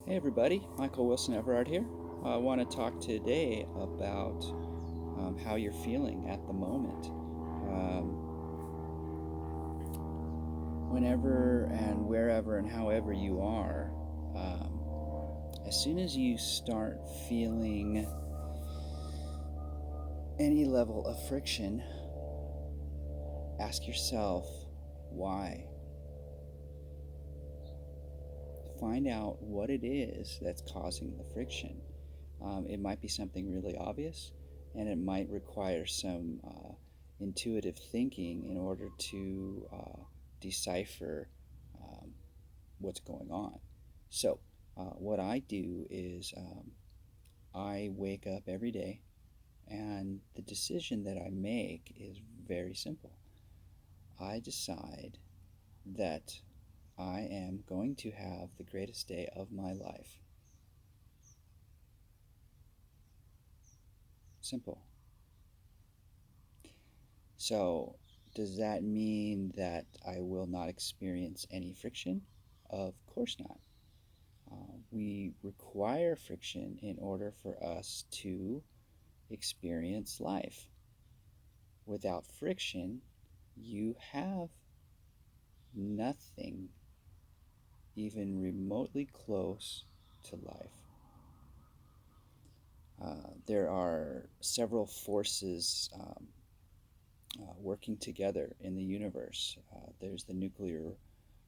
Hey everybody, Michael Wilson Everard here. I want to talk today about how you're feeling at the moment. Whenever and wherever and however you are, as soon as you start feeling any level of friction, ask yourself why. Find out what it is that's causing the friction. It might be something really obvious, and it might require some intuitive thinking in order to decipher um, what's going on. So, what I do is I wake up every day, and the decision that I make is very simple. I decide that I am going to have the greatest day of my life. Simple. So, does that mean that I will not experience any friction? Of course not. We require friction in order for us to experience life. Without friction, you have nothing even remotely close to life. There are several forces working together in the universe. There's the nuclear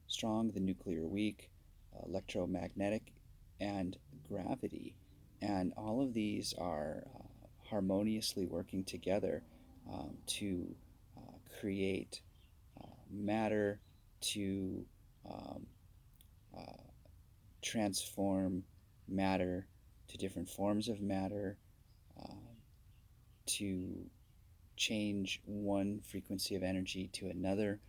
strong, the nuclear weak, electromagnetic, and gravity. And all of these are harmoniously working together to create matter, to um, uh, transform matter to different forms of matter, uh, to change one frequency of energy to another.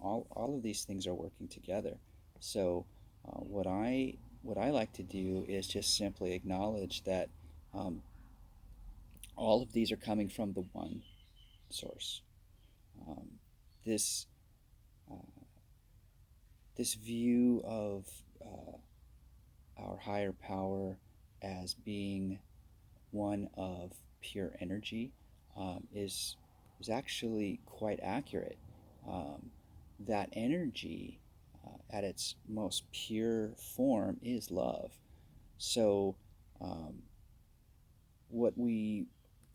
All of these things are working together. So what I like to do is just simply acknowledge that um, all of these are coming from the one source. Um, this uh, this view of our higher power as being one of pure energy is actually quite accurate. Um, that energy, at its most pure form, is love. So, um, what we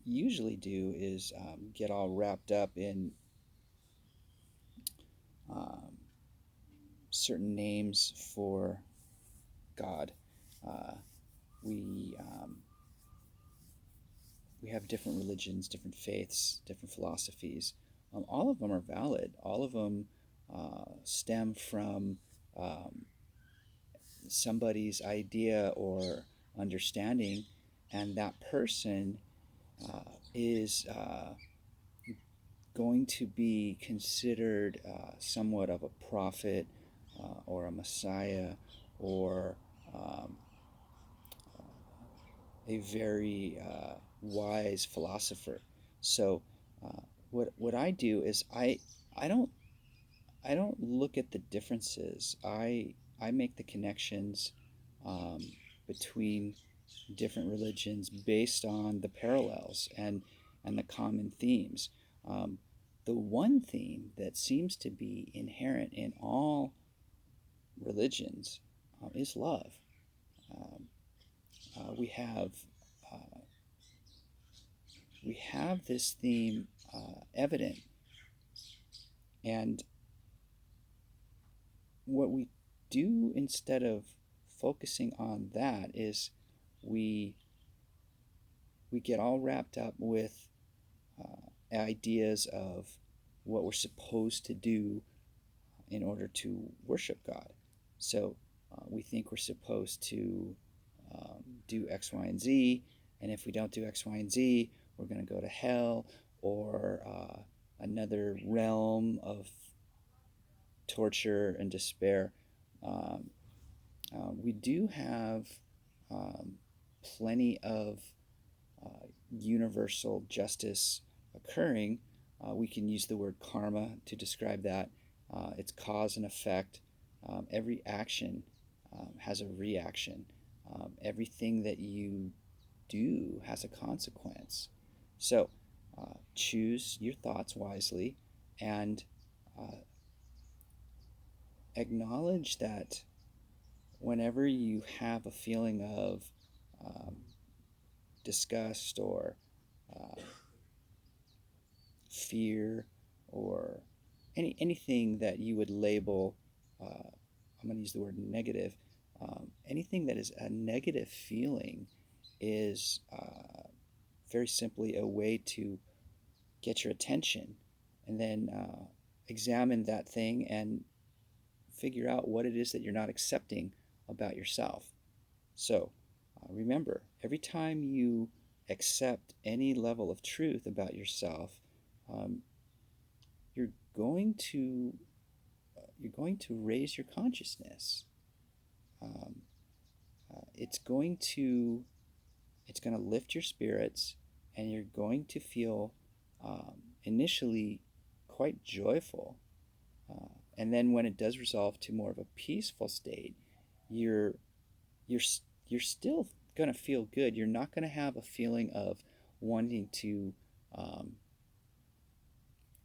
usually do is get all wrapped up in um, certain names for God. Uh, we we have different religions, different faiths, different philosophies. All of them are valid. All of them stem from um, somebody's idea or understanding, and that person is going to be considered somewhat of a prophet or a messiah or um, a very wise philosopher. So what I do is I don't I don't look at the differences. I make the connections um, between different religions based on the parallels and the common themes. Um, the one theme that seems to be inherent in all religions is love. Um, we have uh, we have this theme evident, and what we do instead of focusing on that is we we get all wrapped up with ideas of what we're supposed to do in order to worship God. So we think we're supposed to do X, Y, and Z, and if we don't do X, Y, and Z, we're going to go to hell or another realm of torture and despair. Um, we do have um, plenty of universal justice occurring. We can use the word karma to describe that. It's cause and effect. Every action has a reaction. Everything that you do has a consequence. So choose your thoughts wisely and uh, acknowledge that whenever you have a feeling of um, disgust or uh, fear or anything that you would label, I'm going to use the word negative, anything that is a negative feeling is very simply a way to get your attention and then examine that thing and figure out what it is that you're not accepting about yourself. So remember, every time you accept any level of truth about yourself, um, you're going to you're going to raise your consciousness. Um, it's going to lift your spirits, and you're going to feel initially quite joyful. And then when it does resolve to more of a peaceful state, you're you're you're still going to feel good. You're not going to have a feeling of wanting to um,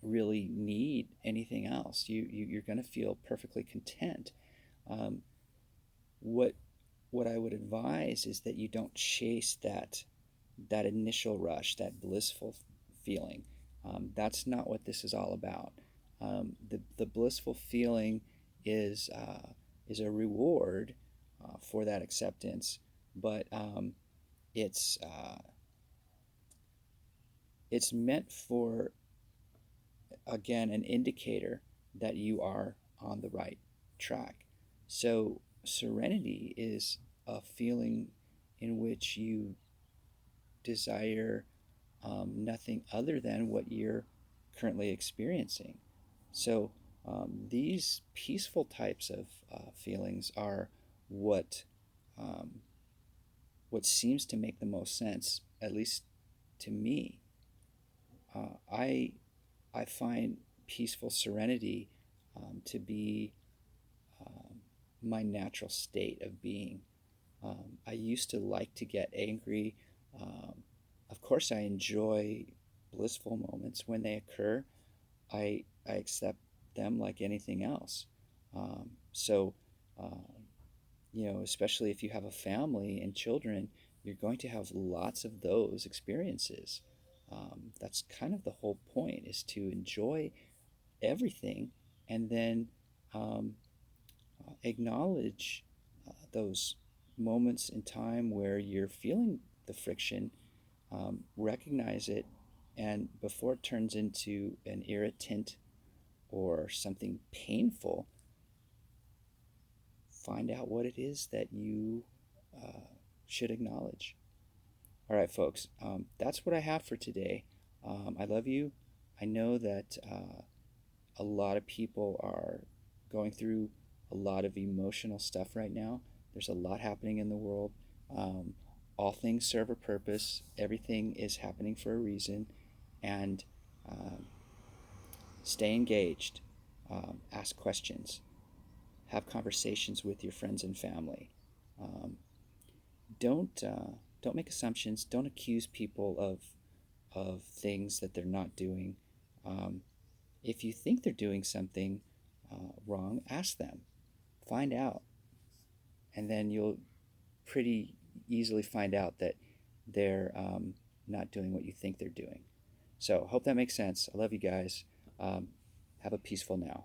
really need anything else. You're going to feel perfectly content. Um, what what I would advise is that you don't chase that initial rush, that blissful feeling. That's not what this is all about. The blissful feeling is is a reward for that acceptance, but it's it's meant for, again, an indicator that you are on the right track. So serenity is a feeling in which you desire nothing other than what you're currently experiencing. So these peaceful types of feelings are what um, what seems to make the most sense, at least to me. I find peaceful serenity to be um, my natural state of being. I used to like to get angry. Um, of course, I enjoy blissful moments when they occur. I accept them like anything else. So, um, especially if you have a family and children, you're going to have lots of those experiences. That's kind of the whole point, is to enjoy everything and then um, acknowledge those moments in time where you're feeling the friction, recognize it, and before it turns into an irritant or something painful, find out what it is that you uh, should acknowledge. All right, folks, that's what I have for today. I love you. I know that a lot of people are going through a lot of emotional stuff right now. There's a lot happening in the world. Um, all things serve a purpose, everything is happening for a reason, and um, stay engaged, ask questions, have conversations with your friends and family. Um, don't make assumptions. Don't accuse people of things that they're not doing. Um, if you think they're doing something wrong, ask them, find out, and then you'll pretty easily find out that they're not doing what you think they're doing. So, hope that makes sense. I love you guys. Um, have a peaceful now.